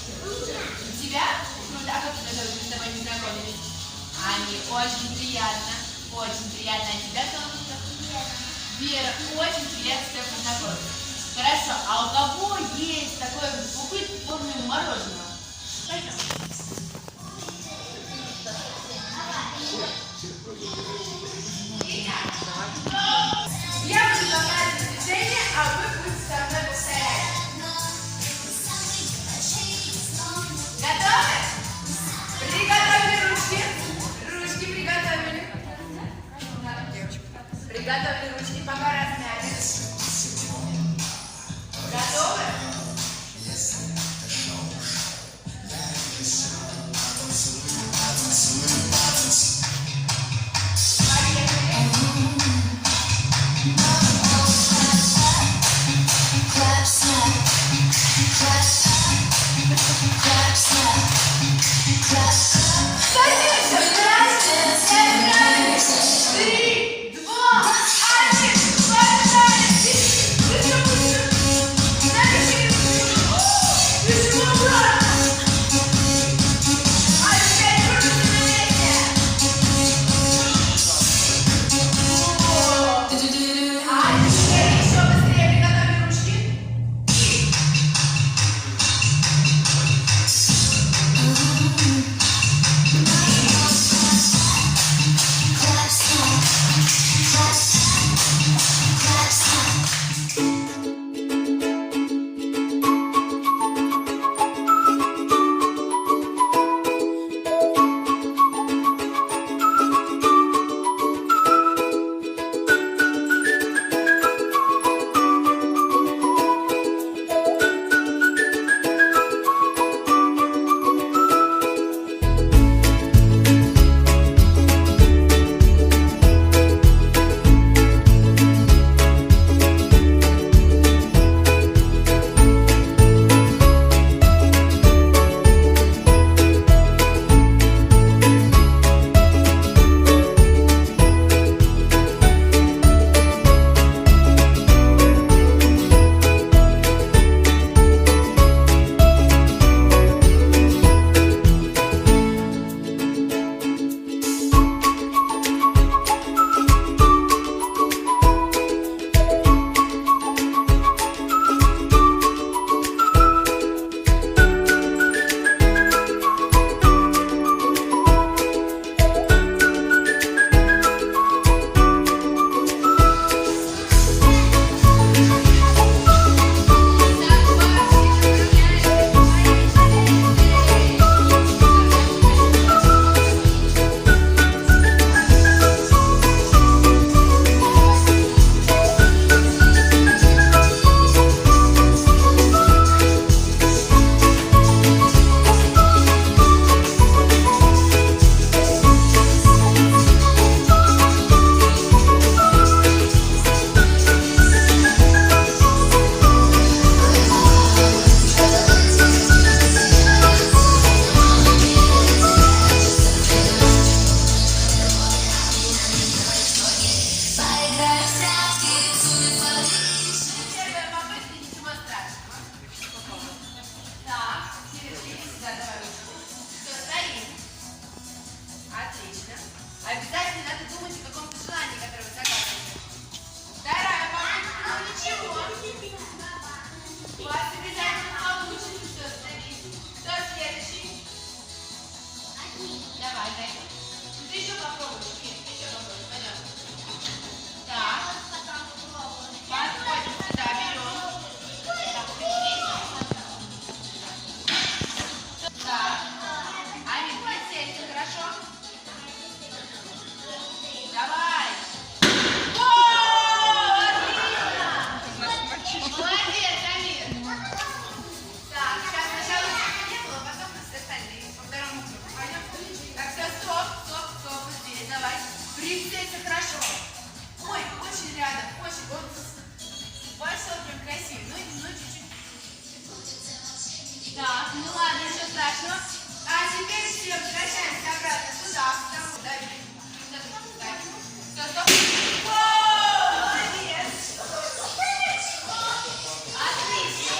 У тебя? Ну, а как ты готовишь, мы с тобой не знакомились? Ани, очень приятно. Очень приятно. А тебя, солнышко? Вера, очень приятно с тобой познакомиться. Хорошо, а у кого есть такой букет в форме мороженого? Пожалуйста. Я буду показывать движение, а вы будете со мной повторять. Готовы? Приготовили ручки. Ручки приготовили. Приготовили ручки, пока размяли. Готовы? Обязательно надо думать о каком-то желании, которое вы загадываете. Вторая попытка, ну ничего. У вас обязательно получится что-то. Кто следующий? Давай, дай. Ты еще попробуй. Нет, еще попробуй. Пойдем. Так. Подходим сюда, берем. Так. Амин, присядьте, хорошо? Давай! О, отлично! Молодец, Амир! Так, сейчас сначала не было, потом мы остальные по второму кругу. Пойдем? Так, все, стоп, вот здесь, давай. Присядьте, хорошо. Ой, очень рядом, очень, вот большой, прям красивый, ну чуть-чуть. Так, ну ладно, ничего страшного. А теперь все, возвращаемся обратно сюда, потому что все, стоп. О, молодец. Отлично.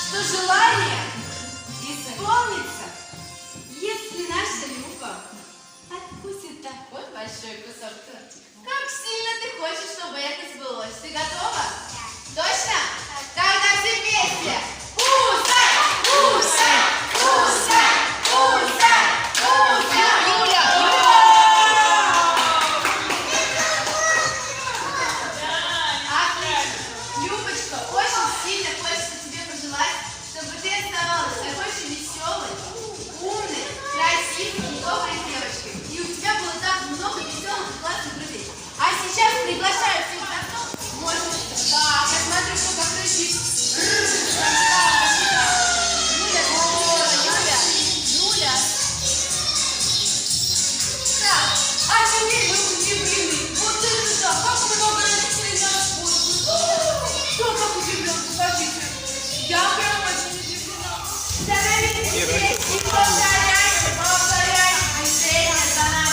что желание исполнится, если наша Люба откусит такой большой кусок тортика. Как сильно ты хочешь, чтобы это сбылось? Ты готова? Да. Точно? Тогда все вместе. Кусай! Кусай! Кусай! Кусай! Кусай! Юля! Отлично! Любочка, очень сильно хочется тебе пожелать, чтобы ты оставалась такой же веселой, умной, красивой и доброй девочкой. И у тебя было так много веселых и классных друзей. А сейчас приглашаю всех за стол. Можно... Так, я смотрю, что как кричит. Юля. Так, а теперь мы удивлены. Вот это да, как много родителей нас слушают. Что как удивлен, скажите? Я прям очень удивлена. Давайте здесь и повторяйте, движение за нами.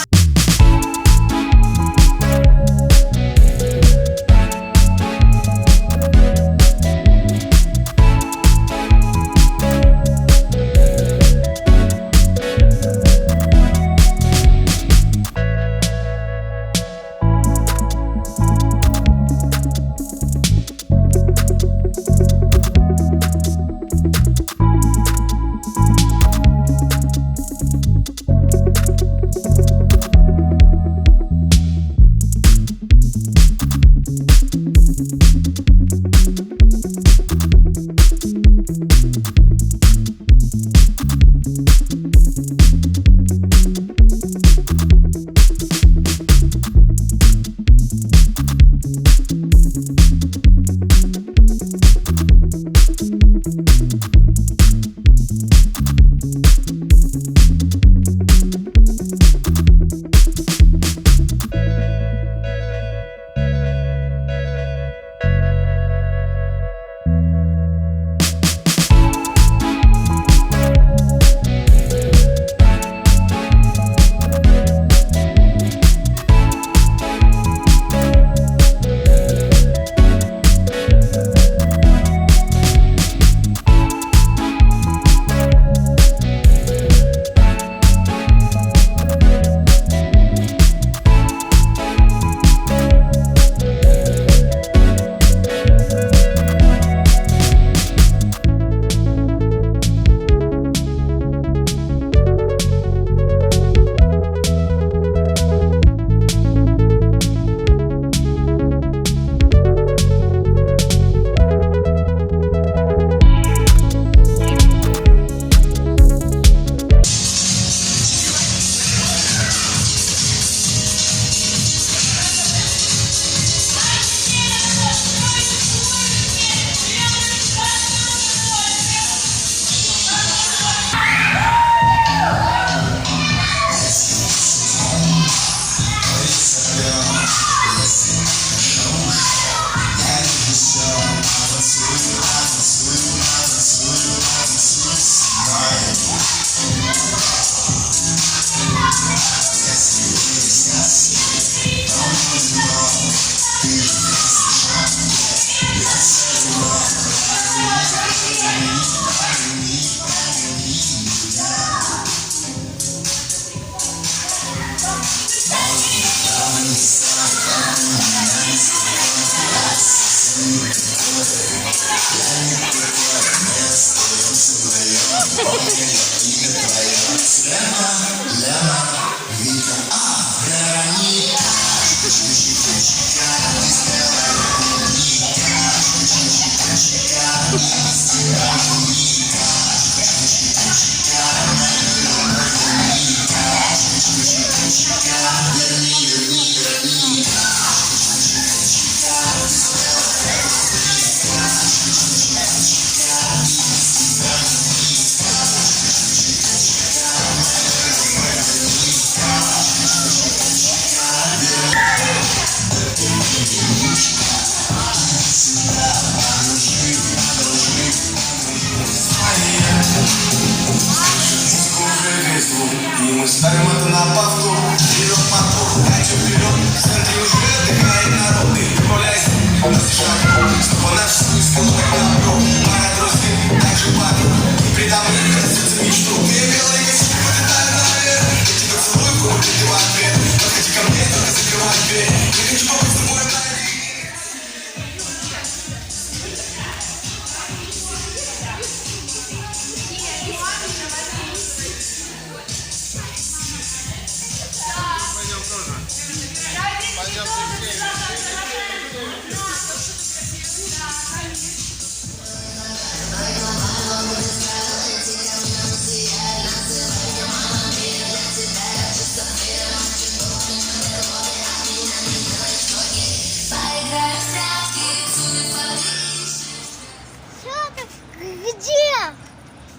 Мы ставим это на повтор. Вперед мотор, дальше вперед. В центре уже отдыхает народ. Ты добавляйся, у нас шаг. Чтобы наш смысл как добро. Мои друзья, так же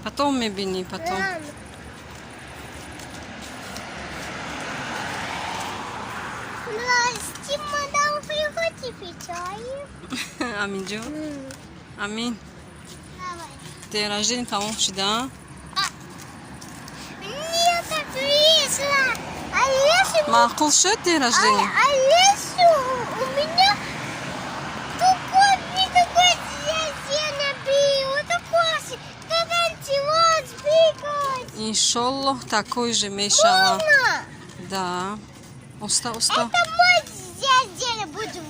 Потом мебини, потом. Аминчика. Амин. День рождения кому да? Нет, так весело. Олесю, Макул счет день рождения? Олесю, у меня такой вид, такой набил, вот такой, как антилот бегать. Иншаллах, такой же мешала. Мама, Да. Уста. это мой дядя будет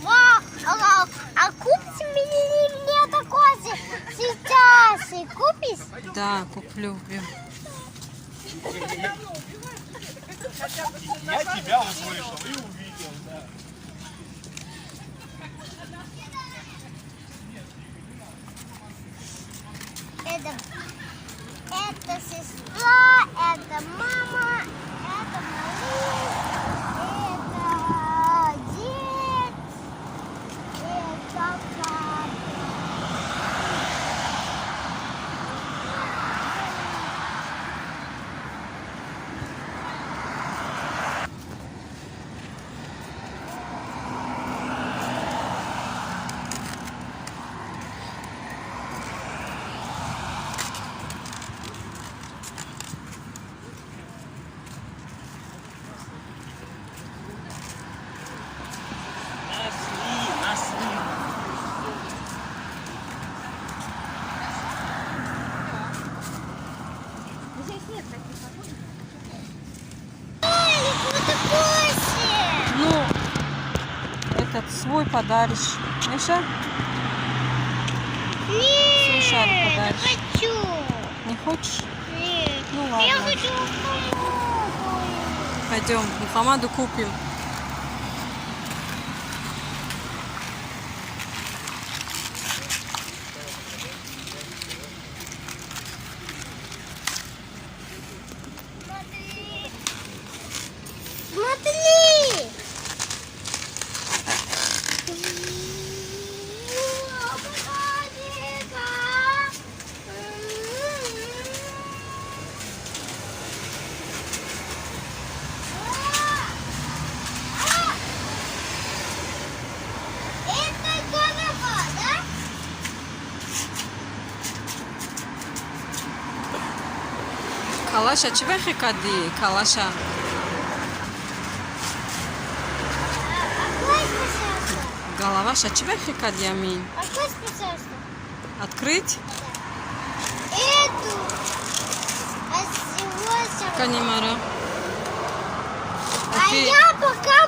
а купите мне такой же сейчас, и купишь? Да, куплю. Я тебя услышал и увидел, да. Это сестра, это мама, это малыш, это дед, это папа. Ну, этот свой подаришь. Миша? Свой шар Нет, подаришь. не хочу. Не хочешь? Нет. Ну Я ладно. хочу помогу. Пойдем, Мухаммаду купим. Смотри. Это голова, да? Калаша, чего хикади? Калаша. Какой специалист? Голова, чего хикади, Амин? Какой специалист? Открыть? Эту. А сегодня... Канимара. А я пока